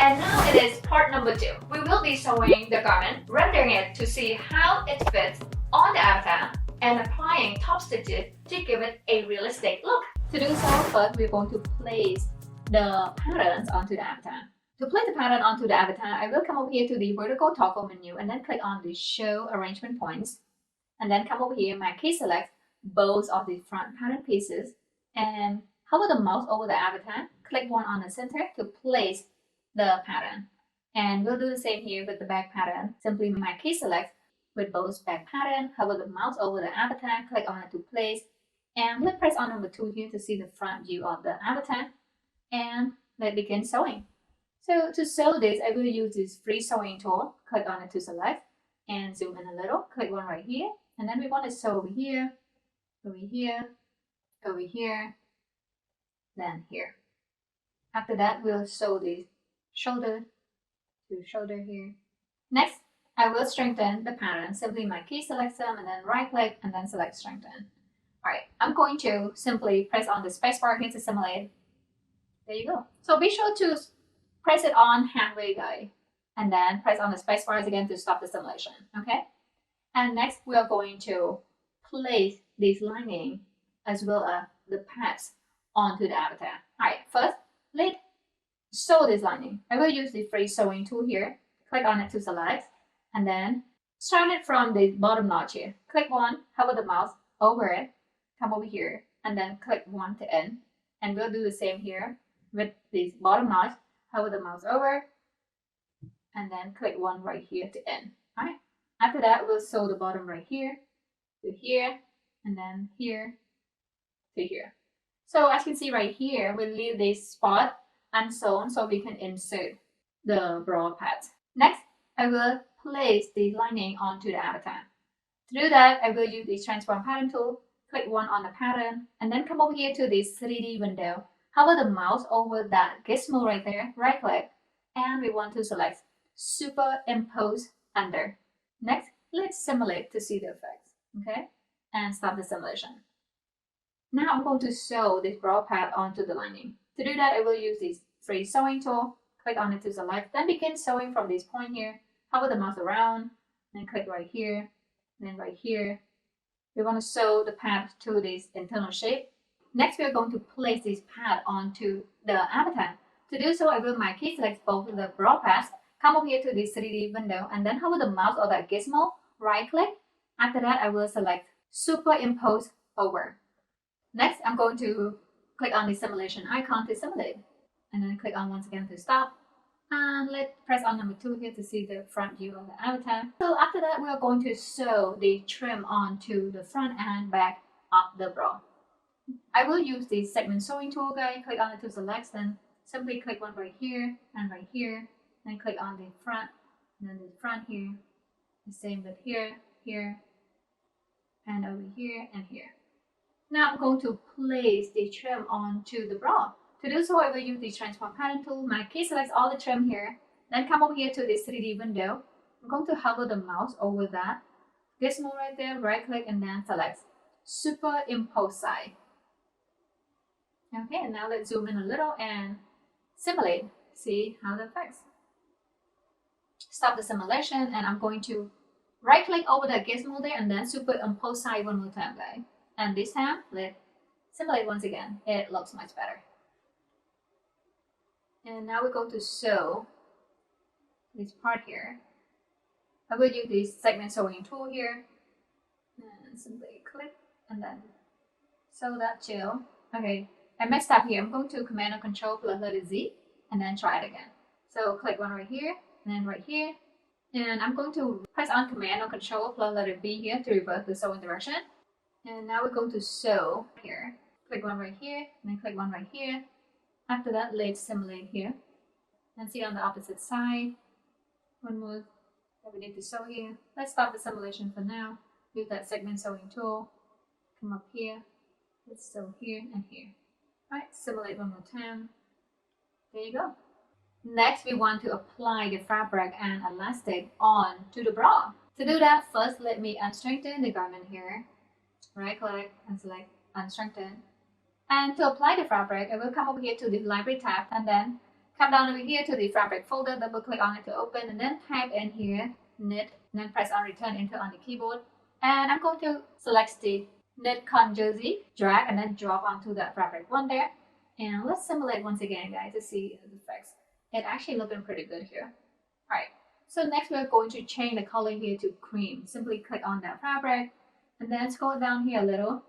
And now it is part number 2. We will be sewing the garment, rendering it to see how it fits on the avatar, and applying top stitches to give it a realistic look. To do so, first we're going to place the patterns onto the avatar. To place the pattern onto the avatar, I will come over here to the vertical toggle menu and then click on the Show Arrangement Points. And then come over here, my key select both of the front pattern pieces and hover the mouse over the avatar, click one on the center to place the pattern. And we'll do the same here with the back pattern. Simply my key select with both back pattern, hover the mouse over the avatar, click on it to place, and let's press on number 2 here to see the front view of the avatar. And let's begin sewing. So to sew this, I will use this free sewing tool. Click on it to select and zoom in a little. Click one right here, and then we want to sew over here, over here, over here, then here. After that, we'll sew the shoulder to shoulder here. Next, I will strengthen the pattern. Simply my key select them and then right click and then select strengthen. Alright, I'm going to simply press on the spacebar here to simulate. There you go. So be sure to press it on halfway, guys, and then press on the spacebars again to stop the simulation. Okay? And next, we are going to place this lining as well as the pads onto the avatar. Alright, first, let's sew this lining. I will use the free sewing tool here. Click on it to select, and then start it from the bottom notch here. Click one, hover the mouse over it, come over here, and then click one to end. And we'll do the same here with this bottom notch, hover the mouse over, and then click one right here to end. Alright. After that, we'll sew the bottom right here to here, and then here to here. So as you can see right here, we'll leave this spot unsewn so we can insert the bra pads. Next, I will place the lining onto the avatar. To do that, I will use the transform pattern tool, click one on the pattern, and then come over here to this 3D window. Hover the mouse over that gizmo right there, right click, and we want to select superimpose under. Next, let's simulate to see the effects, okay? And stop the simulation. Now I'm going to sew this bra pad onto the lining. To do that, I will use this free sewing tool, click on it to select, then begin sewing from this point here, hover the mouse around, then click right here, then right here. We want to sew the pad to this internal shape. Next, we are going to place this pad onto the avatar. To do so, I will my key select both of the bra pads, come over here to this 3D window, and then hover the mouse or that gizmo, right click. After that, I will select superimpose over. Next, I'm going to click on the simulation icon to simulate, and then click on once again to stop. And let's press on number 2 here to see the front view of the avatar. So after that, we are going to sew the trim onto the front and back of the bra. I will use the segment sewing tool, guys. Click on it to select, then simply click one right here and right here, then click on the front, and then the front here. The same with here, here, and over here and here. Now I'm going to place the trim onto the bra. To do so, I will use the transform pattern tool. My key selects all the trim here. Then come over here to this 3D window. I'm going to hover the mouse over that gizmo right there, right click, and then select superimpose side. Okay, and now let's zoom in a little and simulate. See how that affects. Stop the simulation, and I'm going to right click over the gizmo there and then superimpose side one more time, guys. And this time, let's simulate once again. It looks much better. And now we're going to sew this part here. I will use this segment sewing tool here. And simply click and then sew that till. Okay, I messed up here. I'm going to Command or Control plus letter Z and then try it again. So click one right here and then right here. And I'm going to press on Command or Control plus letter B here to reverse the sewing direction. And now we're going to sew here. Click one right here and then click one right here. After that, let's simulate here and see on the opposite side. One more that we need to sew here. Let's stop the simulation for now. Use that segment sewing tool. Come up here. Let's sew here and here. Alright, simulate one more time. There you go. Next, we want to apply the fabric and elastic on to the bra. To do that, first let me unstrengthen the garment here. Right click and select unstrengthen. And to apply the fabric, I will come over here to the library tab and then come down over here to the fabric folder, double click on it to open, and then type in here knit, and then press on return enter on the keyboard. And I'm going to select the knit con jersey, drag, and then drop onto the fabric one there. And let's simulate once again, guys, to see the effects. It actually looking pretty good here. All right. So next we're going to change the color here to cream. Simply click on that fabric, and then scroll down here a little.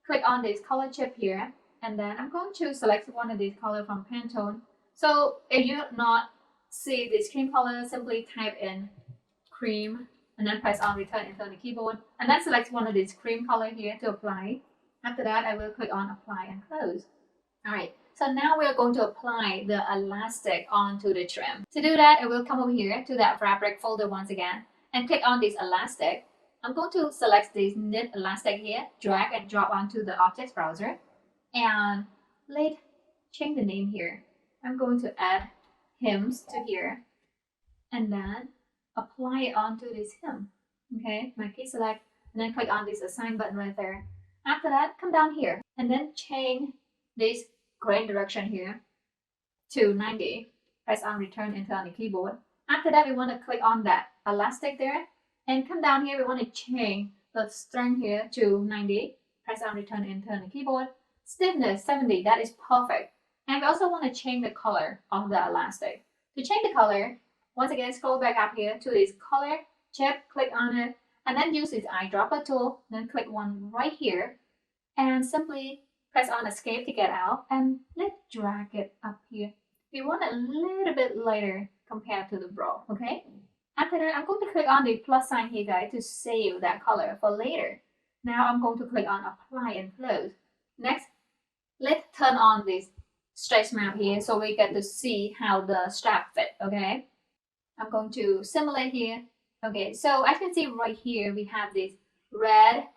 Click on this color chip here, and then I'm going to select one of these color from Pantone. So if you not see this cream color, simply type in cream and then press on return enter on the keyboard, and then select one of these cream color here to apply. After that, I will click on apply and close. All right, so now we're going to apply the elastic onto the trim. To do that, I will come over here to that fabric folder once again and click on this elastic. I'm going to select this knit elastic here, drag and drop onto the objects browser, and let's change the name here. I'm going to add hems to here, and then apply it onto this hem. Okay, my key select, and then click on this assign button right there. After that, come down here and then change this grain direction here to 90. Press on return enter on the keyboard. After that, we want to click on that elastic there and come down here. We want to change the strength here to 90. Press on return enter on the keyboard. Stiffness 70. That is perfect. And we also want to change the color of the elastic. To change the color, once again, scroll back up here to this color chip, click on it, and then use this eyedropper tool. Then click one right here, and simply press on escape to get out, and let's drag it up here. We want it a little bit lighter compared to the bra, okay? After that, I'm going to click on the plus sign here, guys, to save that color for later. Now I'm going to click on apply and close. Next, let's turn on this stretch map here so we get to see how the strap fit, okay? I'm going to simulate here. Okay, so as you can see right here, we have this red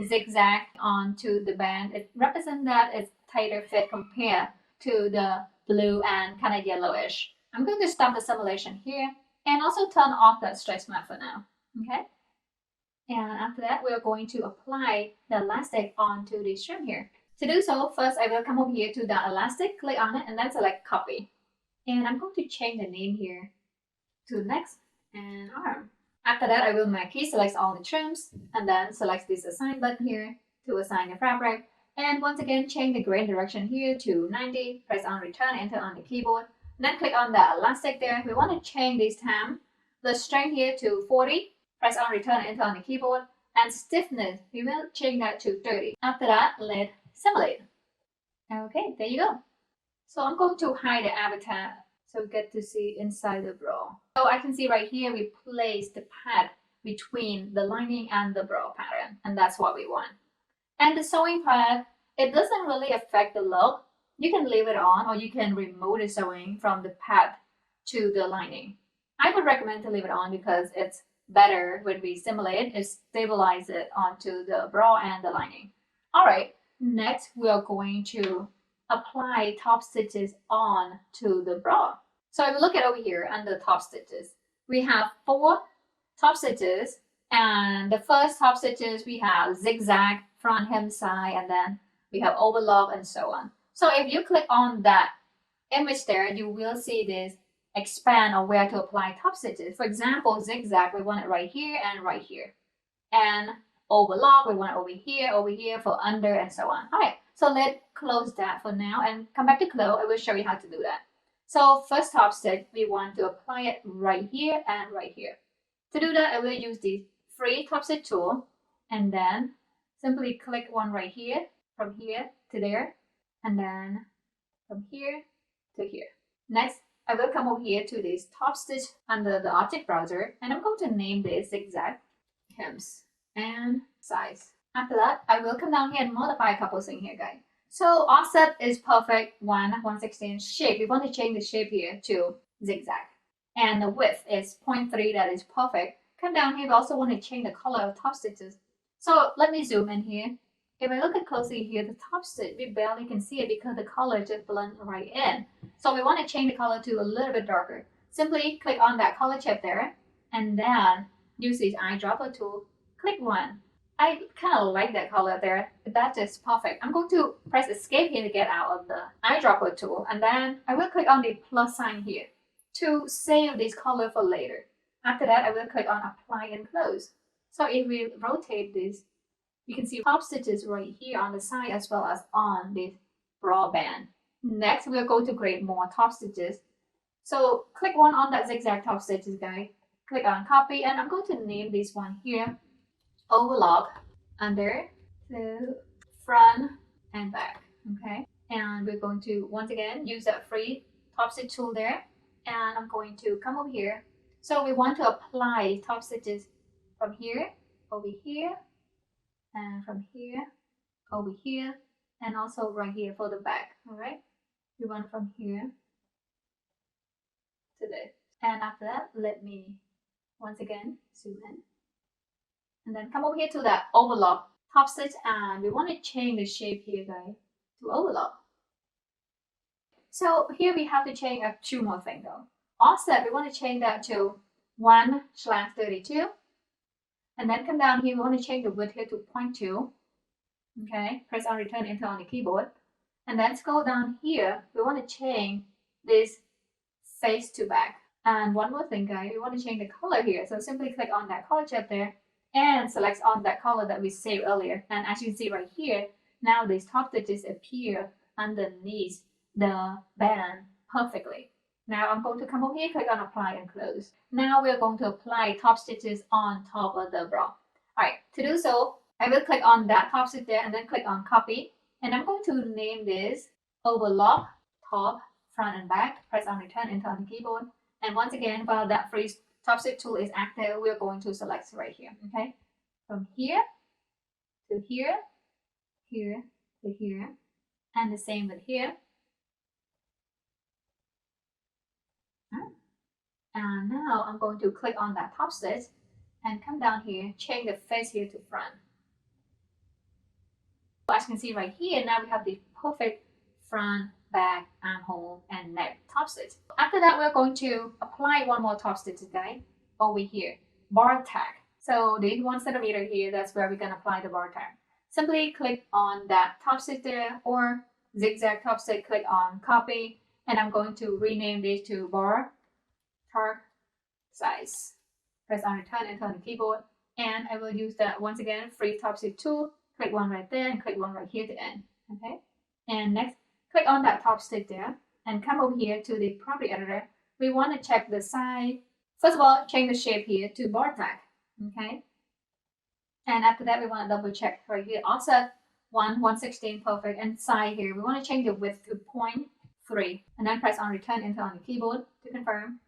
zigzag onto the band. It represents that it's tighter fit compared to the blue and kind of yellowish. I'm going to stop the simulation here and also turn off that stretch map for now. Okay, and after that, we're going to apply the elastic onto the trim here. To do so, first I will come over here to the elastic, click on it, and then select copy. And I'm going to change the name here to next and arm. After that, I will my key select all the trims and then select this assign button here to assign the fabric. And once again, change the grain direction here to 90. Press on return enter on the keyboard. Then click on the elastic there. We want to change this time the strength here to 40. Press on return enter on the keyboard. And stiffness, we will change that to 30. After that, let's simulate. Okay, there you go. So I'm going to hide the avatar so we get to see inside the bra. So I can see right here we place the pad between the lining and the bra pattern, and that's what we want. And the sewing pad, it doesn't really affect the look. You can leave it on or you can remove the sewing from the pad to the lining. I would recommend to leave it on because it's better when we simulate. It stabilizes it onto the bra and the lining. All right, next we are going to apply top stitches on to the bra. So if you look at over here under top stitches, we have 4 top stitches, and the first top stitches we have zigzag, front hem side, and then we have overlock and so on. So if you click on that image there, you will see this expand on where to apply top stitches. For example, zigzag, we want it right here and right here. And overlock, we want it over here for under, and so on. All right, so let's close that for now and come back to close. I will show you how to do that. So first top stitch, we want to apply it right here and right here. To do that, I will use the free top stitch tool and then simply click one right here, from here to there, and then from here to here. Next, I will come over here to this top stitch under the object browser, and I'm going to name this zigzag, hems, and size. After that, I will come down here and modify a couple of things here, guys. So offset is perfect, 1/116. Shape, we want to change the shape here to zigzag. And the width is 0.3, that is perfect. Come down here, we also want to change the color of top stitches. So let me zoom in here. If I look at closely here, the top stitch, we barely can see it because the color just blends right in. So we want to change the color to a little bit darker. Simply click on that color chip there, and then use this eyedropper tool, click one. I kind of like that color there. That is perfect. I'm going to press escape here to get out of the eyedropper tool, and then I will click on the plus sign here to save this color for later. After that, I will click on apply and close. So if we rotate this, you can see top stitches right here on the side as well as on this bra band. Next, we'll go to create more top stitches. So click one on that zigzag top stitches, guys. Click on copy, and I'm going to name this one here overlock under the front and back. Okay, and we're going to once again use that free top stitch tool there, and I'm going to come over here. So we want to apply top stitches from here over here, and from here over here, and also right here for the back. All right, we want from here to this, and after that, let me once again zoom in, and then come over here to that overlock top stitch, and we want to change the shape here, guys, to overlock. So here we have to change two more things though. Offset, we want to change that to 1/32, and then come down here, we want to change the width here to 0.2. Okay, press on return enter on the keyboard, and then scroll down here, we want to change this face to back. And one more thing, guys, we want to change the color here, so simply click on that color chip there and select on that color that we saved earlier. And as you can see right here, now these top stitches appear underneath the band perfectly. Now I'm going to come over here, click on apply and close. Now we're going to apply top stitches on top of the bra. Alright, to do so, I will click on that top stitch there and then click on copy. And I'm going to name this overlock top, front and back. Press on return enter on the keyboard. And once again, while that free top stitch tool is active, we're going to select right here. Okay, from here to here, here to here, and the same with here. And now I'm going to click on that top stitch and come down here, change the face here to front. As you can see right here, now we have the perfect front, back, armhole, and neck top stitch. After that, we're going to apply one more top stitch, guys, over here, bar tag. So the 1 centimeter here, that's where we're going to apply the bar tag. Simply click on that top stitch there, or zigzag top stitch, click on copy, and I'm going to rename this to bar tag size. Press on return enter on the keyboard, and I will use that once again free top stitch tool. Click one right there and click one right here to end. Okay, and next click on that top stitch there and come over here to the property editor. We want to check the side. First of all, change the shape here to bar tag. Okay, and after that we want to double check right here, offset 1/116 perfect, and side here we want to change the width to 0.3, and then press on return enter on the keyboard to confirm.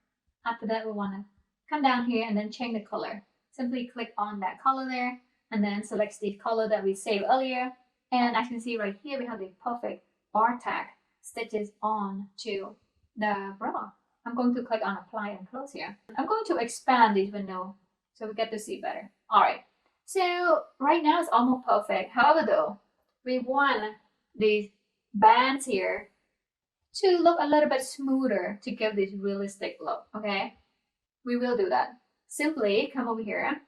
After that, we want to come down here and then change the color. Simply click on that color there and then select the color that we saved earlier. And as you can see right here, we have the perfect bar tag stitches on to the bra. I'm going to click on apply and close here. I'm going to expand this window so we get to see better. All right, so right now it's almost perfect. However though, we want these bands here to look a little bit smoother to give this realistic look. Okay, we will do that. Simply come over here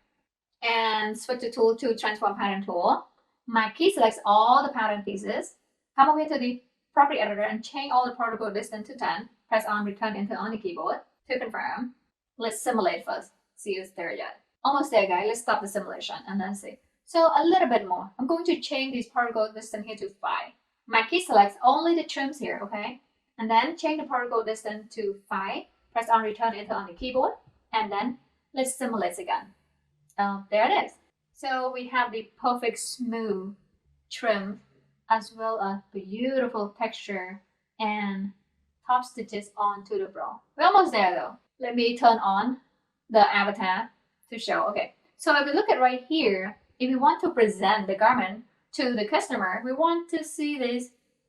and switch the tool to transform pattern tool. My key selects all the pattern pieces. Come over here to the property editor and change all the particle distance to 10. Press on return enter on the keyboard to confirm. Let's simulate first. See if it's there yet. Almost there, guys. Let's stop the simulation and then see. So a little bit more. I'm going to change this particle distance here to 5. My key selects only the trims here, okay? And then change the particle distance to 5. Press on return enter on the keyboard, and then let's simulate again. There it is. So we have the perfect smooth trim as well as beautiful texture and top stitches onto the bra. We're almost there though. Let me turn on the avatar to show. Okay, so if we look at right here, if we want to present the garment to the customer, we want to see this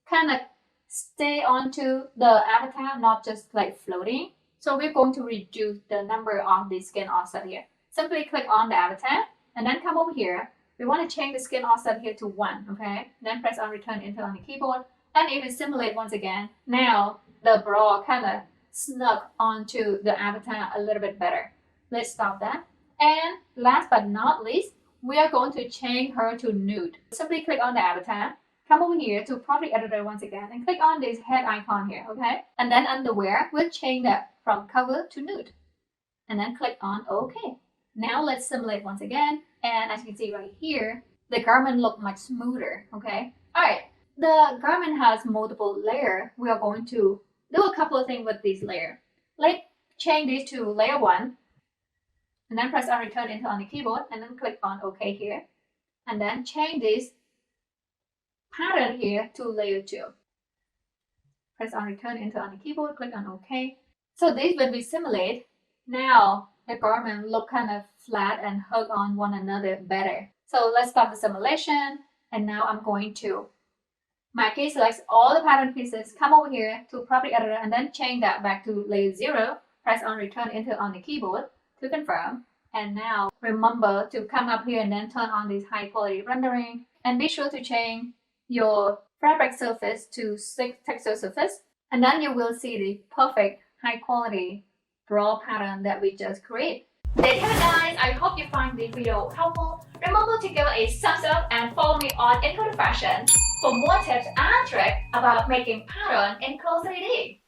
kind of stay onto the avatar, not just like floating. So we're going to reduce the number of the skin offset here. Simply click on the avatar and then come over here. We want to change the skin offset here to 1, okay? Then press on return enter on the keyboard. And if we simulate once again, now the bra kind of snuck onto the avatar a little bit better. Let's stop that. And last but not least, we are going to change her to nude. Simply click on the avatar, come over here to property editor once again, and click on this head icon here, okay? And then underwear, we'll change that from cover to nude. And then click on OK. Now let's simulate once again. And as you can see right here, the garment look much smoother, okay? All right, the garment has multiple layers. We are going to do a couple of things with these layers. Let's change this to layer 1. And then press on return enter on the keyboard and then click on OK here. And then change this pattern here to layer 2. Press on return enter on the keyboard, click on OK. So this when we simulate, now the garment look kind of flat and hug on one another better. So let's start the simulation. And now I'm going to marquee select all the pattern pieces, come over here to property editor and then change that back to layer 0. Press on return enter on the keyboard to confirm. And now remember to come up here and then turn on this high quality rendering. And be sure to change your fabric surface to stick texture surface. And then you will see the perfect high quality bra pattern that we just created. There you have it, guys. I hope you find this video helpful. Remember to give it a thumbs up and follow me on Encoder Fashion for more tips and tricks about making pattern in Close 3D.